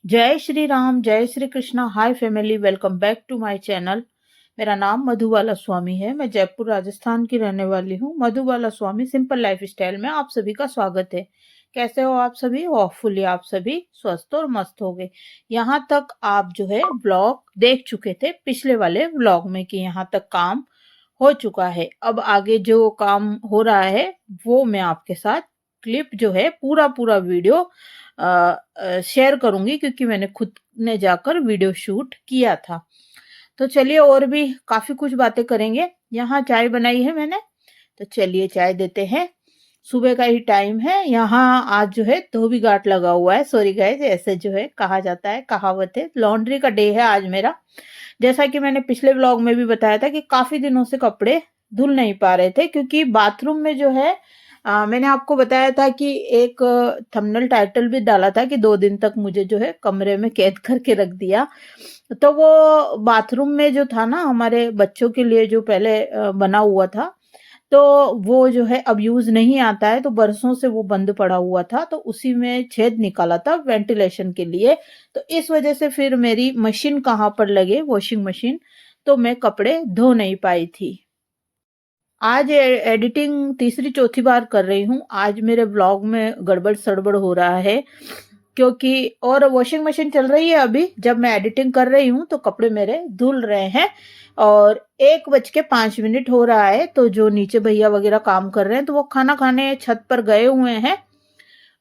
जय श्री राम, जय Shri Krishna. Hi family, welcome back to my channel. मेरा नाम मधुबाला स्वामी है। मैं जयपुर राजस्थान की रहने वाली हूँ। मधुबाला स्वामी सिंपल लाइफ स्टाइल में आप सभी का स्वागत है। कैसे हो आप सभी? होपफुली आप सभी स्वस्थ और मस्त हो गए। यहाँ तक आप जो है ब्लॉग देख चुके थे पिछले वाले व्लॉग में कि यहाँ तक काम हो चुका है। अब आगे जो काम हो रहा है वो मैं आपके साथ क्लिप जो है पूरा पूरा वीडियो शेयर करूंगी, क्योंकि मैंने खुद ने जाकर वीडियो शूट किया था। तो चलिए और भी काफी कुछ बातें करेंगे। यहाँ चाय बनाई है मैंने, तो चलिए चाय देते हैं। सुबह का ही टाइम है। यहाँ आज जो है धोबी घाट लगा हुआ है। सॉरी गाइस, ऐसे जो है कहा जाता है, कहावत है। लॉन्ड्री का डे है आज मेरा। जैसा कि मैंने पिछले व्लॉग में भी बताया था कि काफी दिनों से कपड़े धुल नहीं पा रहे थे, क्योंकि बाथरूम में जो है मैंने आपको बताया था कि एक थंबनेल टाइटल भी डाला था कि 2 दिन तक मुझे जो है कमरे में कैद करके रख दिया। तो वो बाथरूम में जो था ना, हमारे बच्चों के लिए जो पहले बना हुआ था, तो वो जो है अब यूज नहीं आता है। तो बरसों से वो बंद पड़ा हुआ था, तो उसी में छेद निकाला था वेंटिलेशन के लिए। तो इस वजह से फिर मेरी मशीन कहाँ पर लगे, वॉशिंग मशीन, तो मैं कपड़े धो नहीं पाई थी। आज एडिटिंग तीसरी चौथी बार कर रही हूँ। आज मेरे ब्लॉग में गड़बड़ सड़बड़ हो रहा है, क्योंकि और वॉशिंग मशीन चल रही है अभी। जब मैं एडिटिंग कर रही हूँ तो कपड़े मेरे धुल रहे हैं, और 1:05 हो रहा है। तो जो नीचे भैया वगैरह काम कर रहे हैं, तो वो खाना खाने छत पर गए हुए हैं।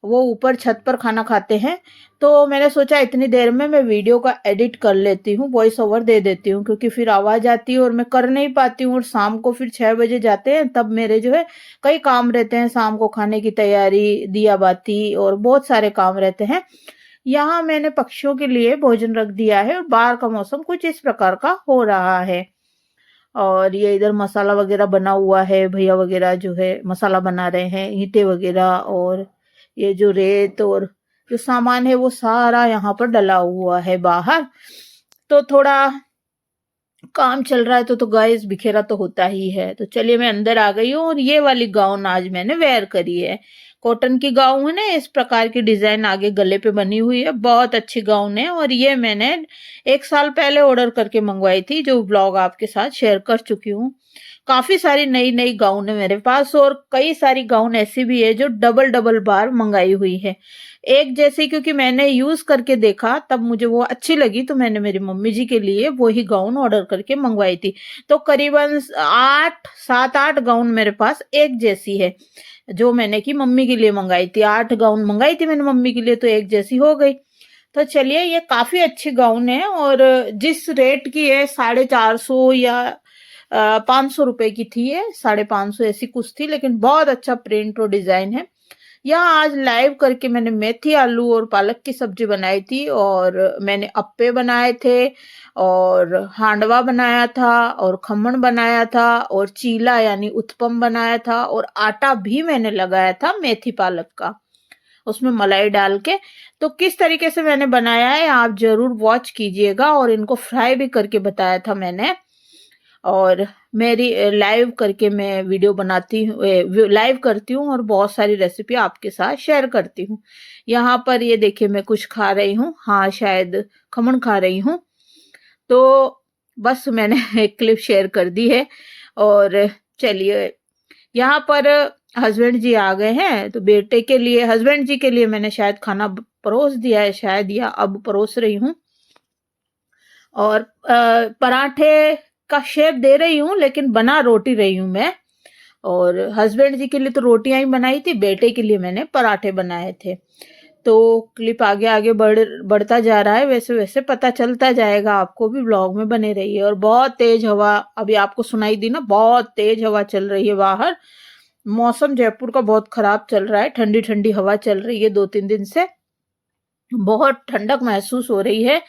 वो ऊपर छत पर खाना खाते हैं। तो मैंने सोचा इतनी देर में मैं वीडियो का एडिट कर लेती हूँ, वॉइस ओवर दे देती हूँ, क्योंकि फिर आवाज आती है और मैं कर नहीं पाती हूँ। और शाम को फिर 6 बजे जाते हैं, तब मेरे जो है कई काम रहते हैं। शाम को खाने की तैयारी, दिया बाती और बहुत सारे काम रहते हैं। यहाँ मैंने पक्षियों के लिए भोजन रख दिया है, और बाहर का मौसम कुछ इस प्रकार का हो रहा है। और ये इधर मसाला वगैरह बना हुआ है। भैया वगैरह जो है मसाला बना रहे हैं, ईंटें वगैरह, और ये जो रेत और जो सामान है वो सारा यहाँ पर डला हुआ है बाहर। तो थोड़ा काम चल रहा है, तो गाइस बिखेरा तो होता ही है। तो चलिए मैं अंदर आ गई हूँ, और ये वाली गाउन आज मैंने वेयर करी है। कॉटन की गाउन है ना, इस प्रकार की डिजाइन आगे गले पे बनी हुई है। बहुत अच्छी गाउन है, और ये मैंने 1 साल पहले ऑर्डर करके मंगवाई थी, जो ब्लॉग आपके साथ शेयर कर चुकी हूँ। काफी सारी नई नई गाउन है मेरे पास, और कई सारी गाउन ऐसी भी है जो डबल डबल बार मंगाई हुई है। एक जैसे, क्योंकि मैंने यूज करके देखा तब मुझे वो अच्छी लगी, तो मैंने मेरी मम्मी जी के लिए वही गाउन ऑर्डर करके मंगवाई थी। तो करीबन 7-8 गाउन मेरे पास एक जैसी है, जो मैंने की मम्मी के लिए मंगाई थी। 8 गाउन मंगाई थी मैंने मम्मी के लिए, तो एक जैसी हो गई। तो चलिए, ये काफी अच्छी गाउन है, और जिस रेट की है 450 या 500 रुपए की थी, ये 550 ऐसी कुछ थी, लेकिन बहुत अच्छा प्रिंट और डिजाइन है। यहाँ आज लाइव करके मैंने मेथी, आलू और पालक की सब्जी बनाई थी, और मैंने अप्पे बनाए थे, और हांडवा बनाया था, और खमण बनाया था, और चीला यानी उत्पम बनाया था, और आटा भी मैंने लगाया था मेथी पालक का, उसमें मलाई डाल के। तो किस तरीके से मैंने बनाया है आप जरूर वॉच कीजिएगा। और इनको फ्राई भी करके बताया था मैंने। और मेरी लाइव करके मैं वीडियो बनाती हूँ, लाइव करती हूँ, और बहुत सारी रेसिपी आपके साथ शेयर करती हूँ। यहाँ पर ये देखिए, मैं कुछ खा रही हूँ। हाँ, शायद खमण खा रही हूँ। तो बस मैंने एक क्लिप शेयर कर दी है। और चलिए, यहाँ पर हस्बैंड जी आ गए हैं, तो बेटे के लिए, हस्बैंड जी के लिए मैंने शायद खाना परोस दिया है, शायद, या अब परोस रही हूँ। और पराठे का शेप दे रही हूँ, लेकिन बना रोटी रही हूँ मैं। और हस्बैंड जी के लिए तो रोटियां ही बनाई थी, बेटे के लिए मैंने पराठे बनाए थे। तो क्लिप आगे आगे बढ़ता जा रहा है। वैसे वैसे पता चलता जाएगा आपको भी, ब्लॉग में बने रहिए। और बहुत तेज हवा अभी आपको सुनाई दी ना, बहुत तेज हवा चल रही है बाहर। मौसम जयपुर का बहुत खराब चल रहा है। ठंडी ठंडी हवा चल रही है 2-3 दिन से, बहुत ठंडक महसूस हो रही है।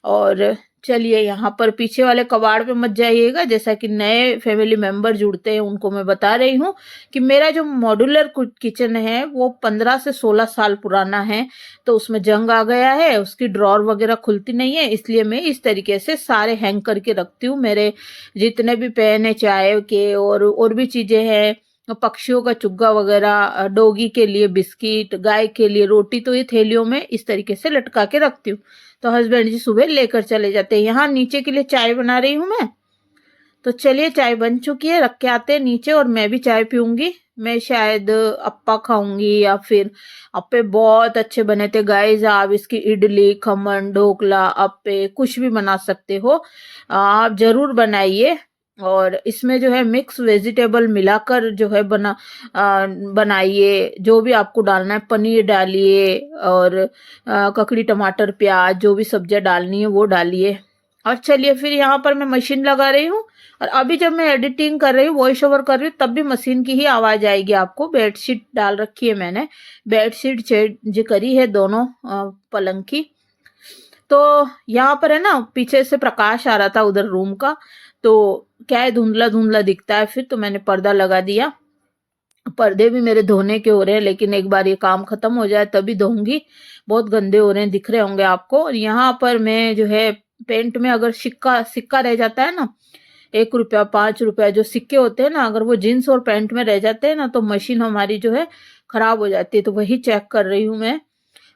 और चलिए, यहाँ पर पीछे वाले कबाड़ पे मत जाइएगा। जैसा कि नए फैमिली मेंबर जुड़ते हैं उनको मैं बता रही हूँ कि मेरा जो मॉड्यूलर किचन है वो 15 से 16 साल पुराना है। तो उसमें जंग आ गया है, उसकी ड्रॉर वगैरह खुलती नहीं है, इसलिए मैं इस तरीके से सारे हैंग करके रखती हूँ। मेरे जितने भी पेन है चाय के, और भी चीजें हैं, पक्षियों का चुग्गा वगैरह, डॉगी के लिए बिस्किट, गाय के लिए रोटी, तो ये थैलियों में इस तरीके से लटका के रखती हूँ। तो हस्बैंड जी सुबह लेकर चले जाते हैं। यहाँ नीचे के लिए चाय बना रही हूँ मैं। तो चलिए, चाय बन चुकी है, रख के आते हैं नीचे और मैं भी चाय पीऊंगी। मैं शायद अप्पा खाऊंगी, या फिर अप्पे बहुत अच्छे बने थे गाइस। आप इसकी इडली, खमन, ढोकला, अप्पे कुछ भी बना सकते हो, आप जरूर बनाइए। और इसमें जो है मिक्स वेजिटेबल मिलाकर जो है बनाइए। जो भी आपको डालना है, पनीर डालिए, और ककड़ी, टमाटर, प्याज, जो भी सब्जियां डालनी है वो डालिए। और चलिए, फिर यहाँ पर मैं मशीन लगा रही हूँ। और अभी जब मैं एडिटिंग कर रही हूँ, वॉइस ओवर कर रही हूँ, तब भी मशीन की ही आवाज आएगी आपको। बेडशीट डाल रखी है मैंने, बेडशीट चेंज करी है दोनों पलंग की। तो यहाँ पर है ना, पीछे से प्रकाश आ रहा था उधर रूम का, तो क्या है, धुंधला धुंधला दिखता है फिर, तो मैंने पर्दा लगा दिया। पर्दे भी मेरे धोने के हो रहे हैं, लेकिन एक बार ये काम खत्म हो जाए तभी धोऊंगी। बहुत गंदे हो रहे हैं, दिख रहे होंगे आपको। और यहाँ पर मैं जो है पेंट में अगर सिक्का सिक्का रह जाता है ना, 1 रुपया, 5 रुपया जो सिक्के होते हैं ना, अगर वो जीन्स और पैंट में रह जाते हैं ना, तो मशीन हमारी जो है खराब हो जाती है। तो वही चेक कर रही हूँ मैं।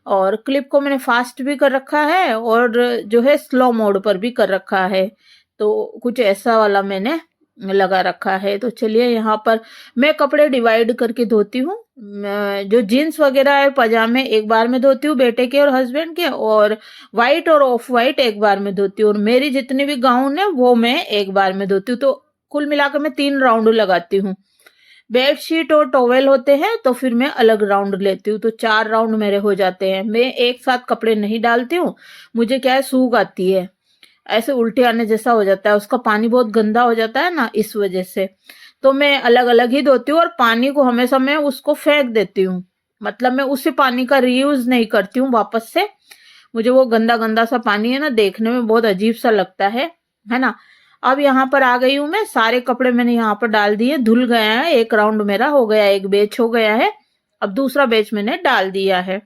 और क्लिप को मैंने फास्ट भी कर रखा है, और जो है स्लो मोड पर भी कर रखा है। तो कुछ ऐसा वाला मैंने लगा रखा है। तो चलिए, यहाँ पर मैं कपड़े डिवाइड करके धोती हूँ। जो जीन्स वगैरह है, पजामे एक बार में धोती हूँ, बेटे के और हस्बैंड के, और व्हाइट और ऑफ व्हाइट एक बार में धोती हूँ, और मेरी जितनी भी गाउन है वो मैं एक बार में धोती हूँ। तो कुल मिलाकर मैं 3 राउंड लगाती हूँ। बेडशीट और टॉवेल होते हैं तो फिर मैं अलग राउंड लेती हूँ, तो 4 राउंड मेरे हो जाते हैं। मैं एक साथ कपड़े नहीं डालती हूँ, मुझे क्या है, सूख आती है, ऐसे उल्टे आने जैसा हो जाता है, उसका पानी बहुत गंदा हो जाता है ना, इस वजह से। तो मैं अलग अलग ही धोती हूँ, और पानी को हमेशा मैं उसको फेंक देती हूँ। मतलब मैं उसी पानी का रीयूज नहीं करती हूँ वापस से। मुझे वो गंदा गंदा सा पानी है ना, देखने में बहुत अजीब सा लगता है ना। अब यहाँ पर आ गई हूँ मैं, सारे कपड़े मैंने यहाँ पर डाल दिए, धुल गया है, एक राउंड मेरा हो गया, एक बैच हो गया है। अब दूसरा बैच मैंने डाल दिया है।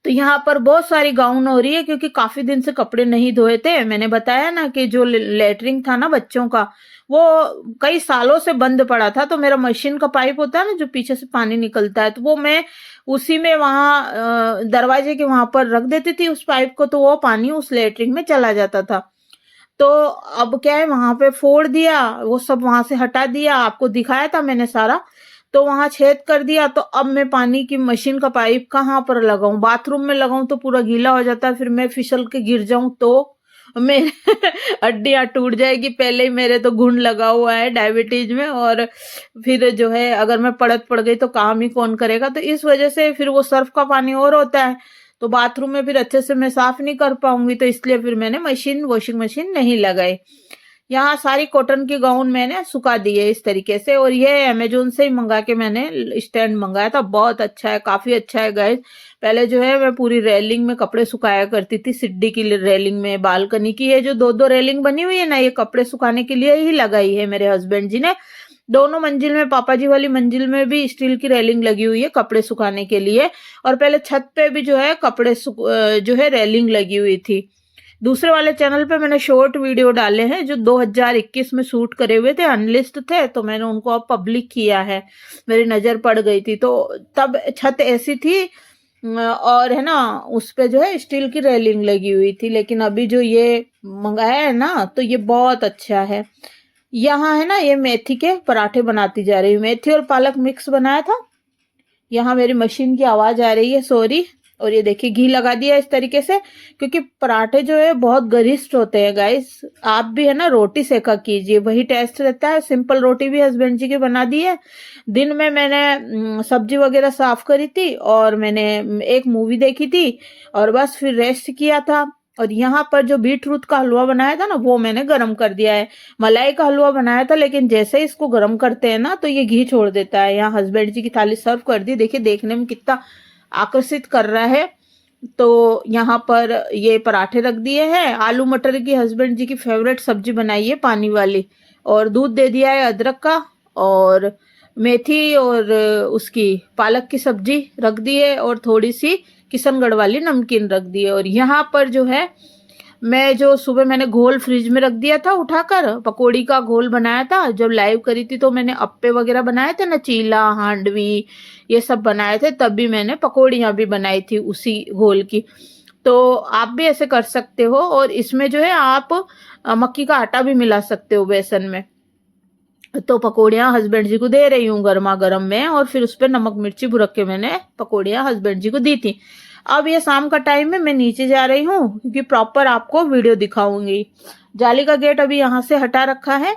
तो यहाँ पर बहुत सारी गाउन हो रही है, क्योंकि काफी दिन से कपड़े नहीं धोए थे। मैंने बताया ना कि जो लेटरिंग था ना बच्चों का, वो कई सालों से बंद पड़ा था। तो मेरा मशीन का पाइप होता है ना, जो पीछे से पानी निकलता है, तो वो मैं उसी में वहां दरवाजे के वहां पर रख देती थी उस पाइप को, तो वो पानी उस लेटरिंग में चला जाता था। तो अब क्या है, वहां पे फोड़ दिया, वो सब वहां से हटा दिया, आपको दिखाया था मैंने सारा। तो वहां छेद कर दिया। तो अब मैं पानी की मशीन का पाइप कहाँ पर लगाऊं, बाथरूम में लगाऊं तो पूरा गीला हो जाता है, फिर मैं फिसल के गिर जाऊं तो मेरे हड्डियां टूट जाएगी। पहले ही मेरे तो घुन लगा हुआ है डायबिटीज में, और फिर जो है अगर मैं पड़त पड़ गई तो काम ही कौन करेगा। तो इस वजह से फिर वो सर्फ का पानी और होता है, तो बाथरूम में फिर अच्छे से मैं साफ नहीं कर पाऊंगी। तो इसलिए फिर मैंने वॉशिंग मशीन नहीं लगाई। यहाँ सारी कॉटन की गाउन मैंने सुखा दी है इस तरीके से। और ये अमेजोन से ही मंगा के मैंने स्टैंड मंगाया था, बहुत अच्छा है, काफी अच्छा है गाइस। पहले जो है मैं पूरी रेलिंग में कपड़े सुखाया करती थी, सिड्डी की रेलिंग में, बालकनी की। ये जो 2-2 रेलिंग बनी हुई है ना, ये कपड़े सुखाने के लिए ही लगाई है मेरे हस्बैंड जी ने। दोनों मंजिल में, पापा जी वाली मंजिल में भी स्टील की रेलिंग लगी हुई है कपड़े सुखाने के लिए। और पहले छत पे भी जो है जो है रेलिंग लगी हुई थी। दूसरे वाले चैनल पे मैंने शॉर्ट वीडियो डाले हैं जो 2021 में शूट करे हुए थे, अनलिस्ट थे, तो मैंने उनको अब पब्लिक किया है। मेरी नजर पड़ गई थी, तो तब छत ऐसी थी, और है ना, उस पे जो है स्टील की रेलिंग लगी हुई थी। लेकिन अभी जो ये मंगाया है ना, तो ये बहुत अच्छा है। यहाँ है ना, ये मेथी के पराठे बनाती जा रही हूँ, मेथी और पालक मिक्स बनाया था। यहाँ मेरी मशीन की आवाज आ रही है, सॉरी। और ये देखिए, घी लगा दिया इस तरीके से, क्योंकि पराठे जो है बहुत गरिष्ठ होते हैं गाइस। आप भी है ना रोटी सेका कीजिए, वही टेस्ट रहता है। सिंपल रोटी भी हस्बैंड जी की बना दी है। दिन में मैंने सब्जी वगैरह साफ करी थी, और मैंने एक मूवी देखी थी, और बस फिर रेस्ट किया था। और यहाँ पर जो बीट रूट का हलवा बनाया था ना, वो मैंने गरम कर दिया है। मलाई का हलवा बनाया था, लेकिन जैसे ही इसको गरम करते हैं ना, तो ये घी छोड़ देता है। यहाँ हस्बैंड जी की थाली सर्व कर दी, देखिए देखने में कितना आकर्षित कर रहा है। तो यहाँ पर ये पराठे रख दिए हैं। आलू मटर की हस्बैंड जी की फेवरेट सब्जी बनाई है, पानी वाली। और दूध दे दिया है अदरक का, और मेथी और उसकी पालक की सब्जी रख दी है, और थोड़ी सी किशनगढ़ वाली नमकीन रख दी है। और यहाँ पर जो है मैं जो सुबह मैंने घोल फ्रिज में रख दिया था उठाकर, पकौड़ी का घोल बनाया था जब लाइव करी थी, तो मैंने अप्पे वगैरह बनाए थे ना, चीला हांडवी ये सब बनाए थे, तब भी मैंने पकौड़ियाँ भी बनाई थी उसी घोल की। तो आप भी ऐसे कर सकते हो। और इसमें जो है आप मक्की का आटा भी मिला सकते हो बेसन में। तो पकौड़ियाँ हस्बैंड जी को दे रही हूँ गर्मा गर्म में, और फिर उस पर नमक मिर्ची बुरक के मैंने पकौड़ियाँ हस्बैंड जी को दी थी। अब ये शाम का टाइम है, मैं नीचे जा रही हूँ क्योंकि प्रॉपर आपको वीडियो दिखाऊंगी। जाली का गेट अभी यहाँ से हटा रखा है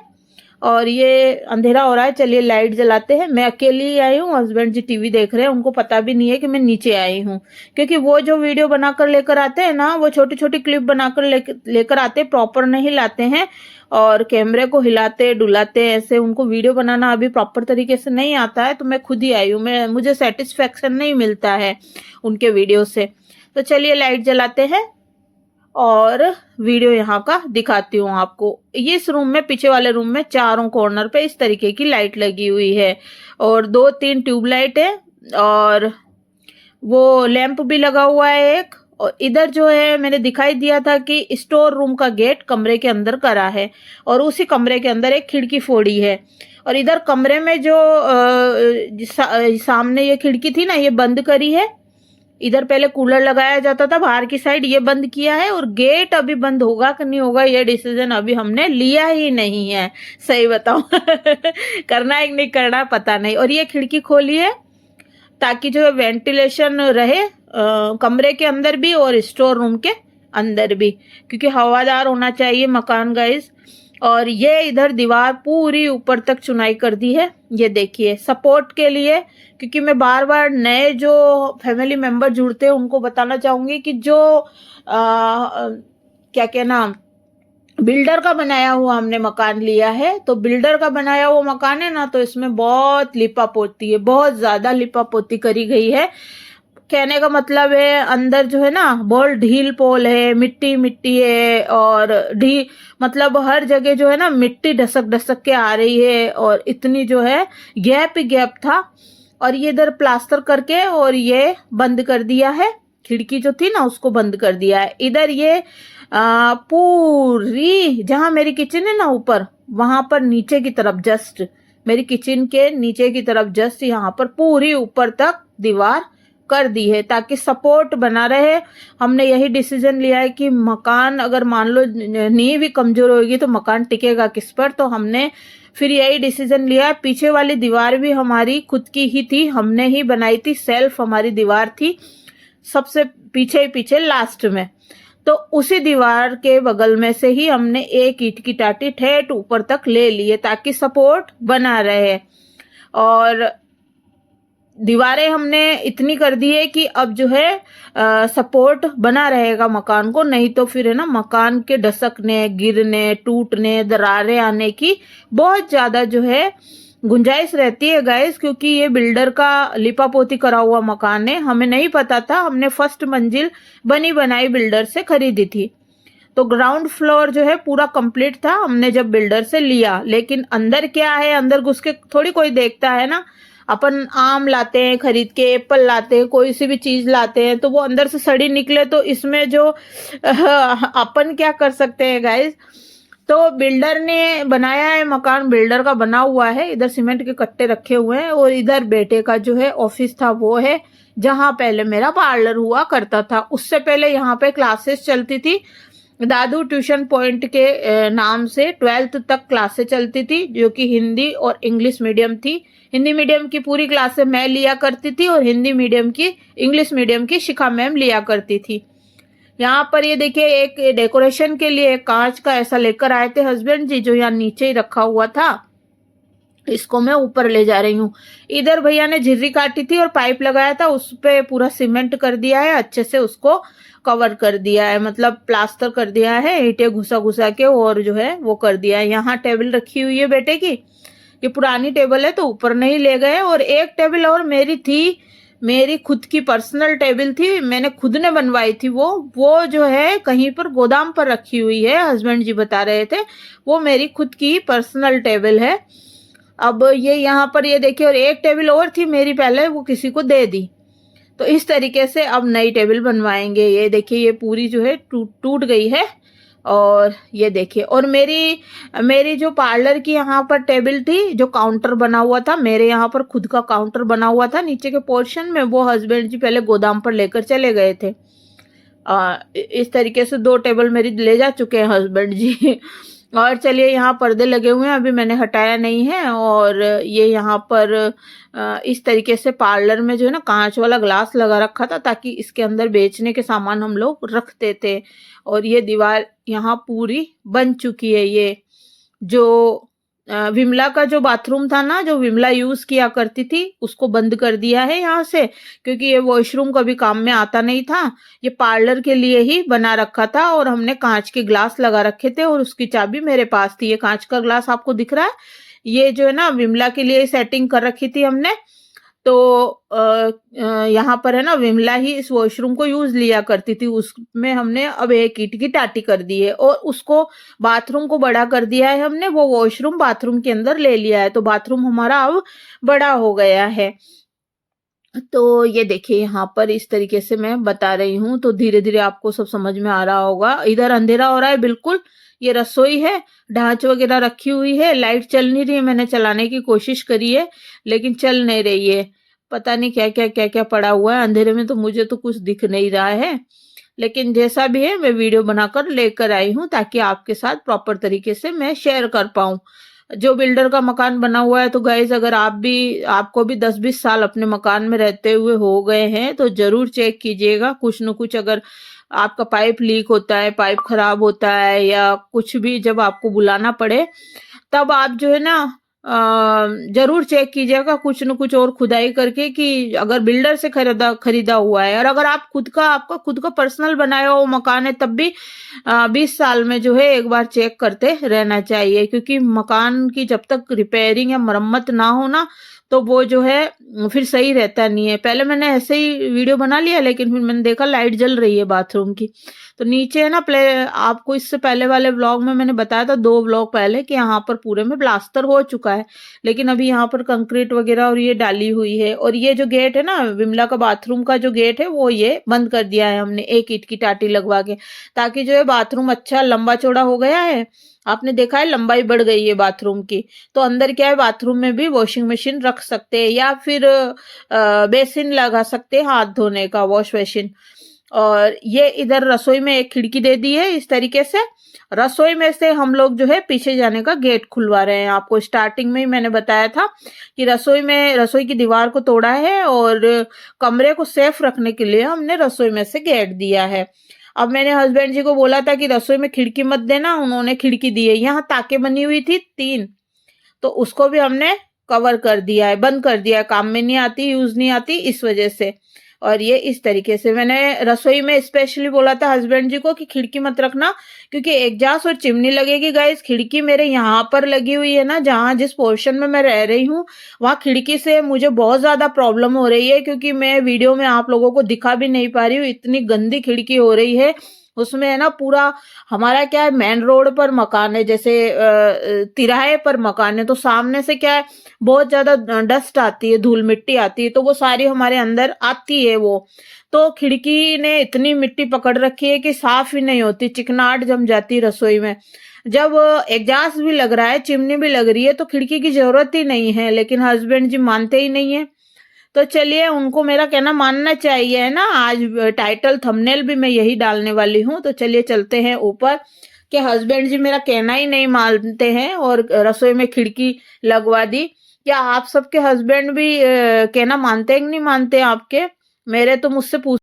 और ये अंधेरा हो रहा है, चलिए लाइट जलाते हैं। मैं अकेली आई हूँ, हस्बैंड जी टीवी देख रहे हैं, उनको पता भी नहीं है कि मैं नीचे आई हूँ, क्योंकि वो जो वीडियो बनाकर लेकर आते हैं ना, वो छोटी छोटी क्लिप बनाकर लेकर आते, प्रॉपर नहीं लाते हैं और कैमरे को हिलाते डुलाते, ऐसे उनको वीडियो बनाना अभी प्रॉपर तरीके से नहीं आता है। तो मैं खुद ही आई हूँ, मुझे सेटिस्फेक्शन नहीं मिलता है उनके वीडियो से। तो चलिए लाइट जलाते हैं और वीडियो यहाँ का दिखाती हूँ आपको। ये इस रूम में, पीछे वाले रूम में चारों कॉर्नर पे इस तरीके की लाइट लगी हुई है और 2-3 ट्यूबलाइट है और वो लैंप भी लगा हुआ है एक। और इधर जो है मैंने दिखाई दिया था कि स्टोर रूम का गेट कमरे के अंदर करा है और उसी कमरे के अंदर एक खिड़की फोड़ी है। और इधर कमरे में जो सामने ये खिड़की थी ना, ये बंद करी है। इधर पहले कूलर लगाया जाता था बाहर की साइड, ये बंद किया है। और गेट अभी बंद होगा कि नहीं होगा ये डिसीजन अभी हमने लिया ही नहीं है, सही बताऊं करना है कि नहीं करना पता नहीं। और ये खिड़की खोली है ताकि जो वेंटिलेशन रहे कमरे के अंदर भी और स्टोर रूम के अंदर भी, क्योंकि हवादार होना चाहिए मकान गाइस। और ये इधर दीवार पूरी ऊपर तक चुनाई कर दी है, ये देखिए सपोर्ट के लिए। क्योंकि मैं बार बार नए जो फैमिली मेंबर जुड़ते हैं उनको बताना चाहूंगी कि जो क्या कहना, बिल्डर का बनाया हुआ हमने मकान लिया है, तो बिल्डर का बनाया हुआ मकान है ना, तो इसमें बहुत लिपा पोती है, बहुत ज्यादा लिपा पोती करी गई है। कहने का मतलब है अंदर जो है ना बहुत ढील पोल है, मिट्टी मिट्टी है और मतलब हर जगह जो है ना मिट्टी ढसक ढसक के आ रही है और इतनी जो है गैप ही गैप था। और ये इधर प्लास्टर करके और ये बंद कर दिया है, खिड़की जो थी ना उसको बंद कर दिया है। इधर ये पूरी जहां मेरी किचन है ना ऊपर, वहां पर नीचे की तरफ जस्ट, मेरी किचन के नीचे की तरफ जस्ट यहाँ पर पूरी ऊपर तक दीवार कर दी है ताकि सपोर्ट बना रहे। हमने यही डिसीजन लिया है कि मकान अगर मान लो नींव भी कमजोर होगी तो मकान टिकेगा किस पर, तो हमने फिर यही डिसीजन लिया है। पीछे वाली दीवार भी हमारी खुद की ही थी, हमने ही बनाई थी, सेल्फ हमारी दीवार थी सबसे पीछे ही पीछे लास्ट में। तो उसी दीवार के बगल में से ही हमने एक ईंट की टाटी ठेठ ऊपर तक ले लिए ताकि सपोर्ट बना रहे। और दीवारें हमने इतनी कर दी है कि अब जो है सपोर्ट बना रहेगा मकान को, नहीं तो फिर है ना मकान के ढसकने गिरने टूटने दरारें आने की बहुत ज्यादा जो है गुंजाइश रहती है गाइस। क्योंकि ये बिल्डर का लिपापोती करा हुआ मकान है, हमें नहीं पता था, हमने फर्स्ट मंजिल बनी बनाई बिल्डर से खरीदी थी, तो ग्राउंड फ्लोर जो है पूरा कंप्लीट था हमने जब बिल्डर से लिया। लेकिन अंदर क्या है, अंदर घुस के थोड़ी कोई देखता है ना। अपन आम लाते हैं खरीद के, एप्पल लाते हैं, कोई सी भी चीज लाते हैं, तो वो अंदर से सड़ी निकले तो इसमें जो अपन क्या कर सकते हैं गाइस। तो बिल्डर ने बनाया है मकान, बिल्डर का बना हुआ है। इधर सीमेंट के कट्टे रखे हुए हैं और इधर बेटे का जो है ऑफिस था वो है, जहां पहले मेरा पार्लर हुआ करता था। उससे पहले यहाँ पे क्लासेस चलती थी, दादू ट्यूशन पॉइंट के नाम से 12th तक क्लासेस चलती थी, जो कि हिंदी और इंग्लिश मीडियम थी। हिंदी मीडियम की पूरी क्लासेस मैं लिया करती थी और हिंदी मीडियम की, इंग्लिश मीडियम की शिखा मैम लिया करती थी। यहाँ पर ये देखिए एक डेकोरेशन के लिए कांच का ऐसा लेकर आए थे हस्बैंड जी, जो यहाँ नीचे ही रखा हुआ था, इसको मैं ऊपर ले जा रही हूँ। इधर भैया ने झिर्री काटी थी और पाइप लगाया था, उस पे पूरा सीमेंट कर दिया है, अच्छे से उसको कवर कर दिया है, मतलब प्लास्टर कर दिया है, ईंटें घुसा घुसा के और जो है वो कर दिया है। यहाँ टेबल रखी हुई है बेटे की, ये पुरानी टेबल है तो ऊपर नहीं ले गए। और एक टेबल और मेरी थी, मेरी खुद की पर्सनल टेबल थी, मैंने खुद ने बनवाई थी। वो जो है कहीं पर गोदाम पर रखी हुई है, हस्बैंड जी बता रहे थे, वो मेरी खुद की पर्सनल टेबल है। अब ये यहाँ पर ये देखिए, और एक टेबल और थी मेरी पहले, वो किसी को दे दी। तो इस तरीके से अब नई टेबल बनवाएंगे। ये देखिए ये पूरी जो है टूट गई है, और ये देखिए, और मेरी मेरी जो पार्लर की यहाँ पर टेबल थी, जो काउंटर बना हुआ था, मेरे यहाँ पर खुद का काउंटर बना हुआ था नीचे के पोर्शन में, वो हस्बैंड जी पहले गोदाम पर लेकर चले गए थे। इस तरीके से 2 टेबल मेरी ले जा चुके हैं हस्बैंड जी। और चलिए, यहाँ पर्दे लगे हुए हैं, अभी मैंने हटाया नहीं है। और ये यहाँ पर इस तरीके से पार्लर में जो है ना, कांच वाला ग्लास लगा रखा था, ताकि इसके अंदर बेचने के सामान हम लोग रखते थे। और ये दीवार यहाँ पूरी बन चुकी है। ये जो विमला का जो बाथरूम था ना, जो विमला यूज किया करती थी, उसको बंद कर दिया है यहाँ से, क्योंकि ये वॉशरूम कभी काम में आता नहीं था। ये पार्लर के लिए ही बना रखा था, और हमने कांच के ग्लास लगा रखे थे, और उसकी चाबी मेरे पास थी। ये कांच का ग्लास आपको दिख रहा है, ये जो है ना, विमला के लिए सेटिंग कर रखी थी हमने। तो यहाँ पर है ना, विमला ही इस वॉशरूम को यूज लिया करती थी, उसमें हमने अब एक ईंट की टाटी कर दी है, और उसको बाथरूम को बड़ा कर दिया है हमने। वो वॉशरूम बाथरूम के अंदर ले लिया है, तो बाथरूम हमारा अब बड़ा हो गया है। तो ये देखिए, यहाँ पर इस तरीके से मैं बता रही हूँ, तो धीरे धीरे आपको सब समझ में आ रहा होगा। इधर अंधेरा हो रहा है बिल्कुल, ये रसोई है, ढांच वगैरह रखी हुई है, लाइट चल नहीं रही है, मैंने चलाने की कोशिश करी है लेकिन चल नहीं रही है। पता नहीं क्या क्या पड़ा हुआ है अंधेरे में, तो मुझे तो कुछ दिख नहीं रहा है। लेकिन जैसा भी है, मैं वीडियो बनाकर लेकर आई हूँ, ताकि आपके साथ प्रॉपर तरीके से मैं शेयर कर पाऊँ। जो बिल्डर का मकान बना हुआ है, तो गाइस, अगर आपको भी 10-20 साल अपने मकान में रहते हुए हो गए हैं, तो जरूर चेक कीजिएगा। कुछ न कुछ, अगर आपका पाइप लीक होता है, पाइप खराब होता है, या कुछ भी जब आपको बुलाना पड़े, तब आप जो है ना, जरूर चेक कीजिएगा कुछ न कुछ और खुदाई करके, कि अगर बिल्डर से खरीदा हुआ है, और अगर आपका खुद का पर्सनल बनाया हुआ मकान है, तब भी 20 साल में जो है एक बार चेक करते रहना चाहिए। क्योंकि मकान की जब तक रिपेयरिंग या मरम्मत ना हो ना, तो वो जो है फिर सही रहता नहीं है। पहले मैंने ऐसे ही वीडियो बना लिया, लेकिन फिर मैंने देखा लाइट जल रही है बाथरूम की, तो नीचे है ना, आपको इससे पहले वाले व्लॉग में मैंने बताया था, 2 व्लॉग पहले, कि यहाँ पर पूरे में प्लास्टर हो चुका है, लेकिन अभी यहाँ पर कंक्रीट वगैरह और ये डाली हुई है। और ये जो गेट है ना, विमला का बाथरूम का जो गेट है, वो ये बंद कर दिया है हमने, एक ईंट की टाटी लगवा के, ताकि जो है बाथरूम अच्छा लंबा चौड़ा हो गया है। आपने देखा है, लंबाई बढ़ गई है बाथरूम की। तो अंदर क्या है, बाथरूम में भी वॉशिंग मशीन रख सकते हैं, या फिर बेसिन लगा सकते हैं हाथ धोने का, वॉश बेसिन। और ये इधर रसोई में एक खिड़की दे दी है इस तरीके से। रसोई में से हम लोग जो है पीछे जाने का गेट खुलवा रहे हैं। आपको स्टार्टिंग में ही मैंने बताया था कि रसोई की दीवार को तोड़ा है, और कमरे को सेफ रखने के लिए हमने रसोई में से गेट दिया है। अब मैंने हस्बैंड जी को बोला था कि रसोई में खिड़की मत देना, उन्होंने खिड़की दी है। यहाँ ताके बनी हुई थी 3, तो उसको भी हमने कवर कर दिया है, बंद कर दिया है, काम में नहीं आती, यूज नहीं आती, इस वजह से। और ये इस तरीके से मैंने रसोई में स्पेशली बोला था हस्बैंड जी को कि खिड़की मत रखना, क्योंकि एग्जॉस्ट और चिमनी लगेगी। गाइस, खिड़की मेरे यहाँ पर लगी हुई है ना, जहाँ जिस पोर्शन में मैं रह रही हूँ, वहाँ खिड़की से मुझे बहुत ज्यादा प्रॉब्लम हो रही है, क्योंकि मैं वीडियो में आप लोगों को दिखा भी नहीं पा रही हूँ, इतनी गंदी खिड़की हो रही है। उसमें है ना, पूरा हमारा क्या है, मेन रोड पर मकान है, जैसे तिराहे पर मकान है, तो सामने से क्या है, बहुत ज्यादा डस्ट आती है, धूल मिट्टी आती है, तो वो सारी हमारे अंदर आती है। वो तो खिड़की ने इतनी मिट्टी पकड़ रखी है कि साफ ही नहीं होती, चिकनाहट जम जाती है रसोई में। जब एग्जॉस्ट भी लग रहा है, चिमनी भी लग रही है, तो खिड़की की जरूरत ही नहीं है, लेकिन हस्बैंड जी मानते ही नहीं है। तो चलिए, उनको मेरा कहना मानना चाहिए, है ना। आज टाइटल थंबनेल भी मैं यही डालने वाली हूँ। तो चलिए चलते हैं ऊपर, कि हस्बैंड जी मेरा कहना ही नहीं मानते हैं, और रसोई में खिड़की लगवा दी। क्या आप सबके हस्बैंड भी कहना मानते हैं कि नहीं मानते आपके? मेरे तो मुझसे पूछ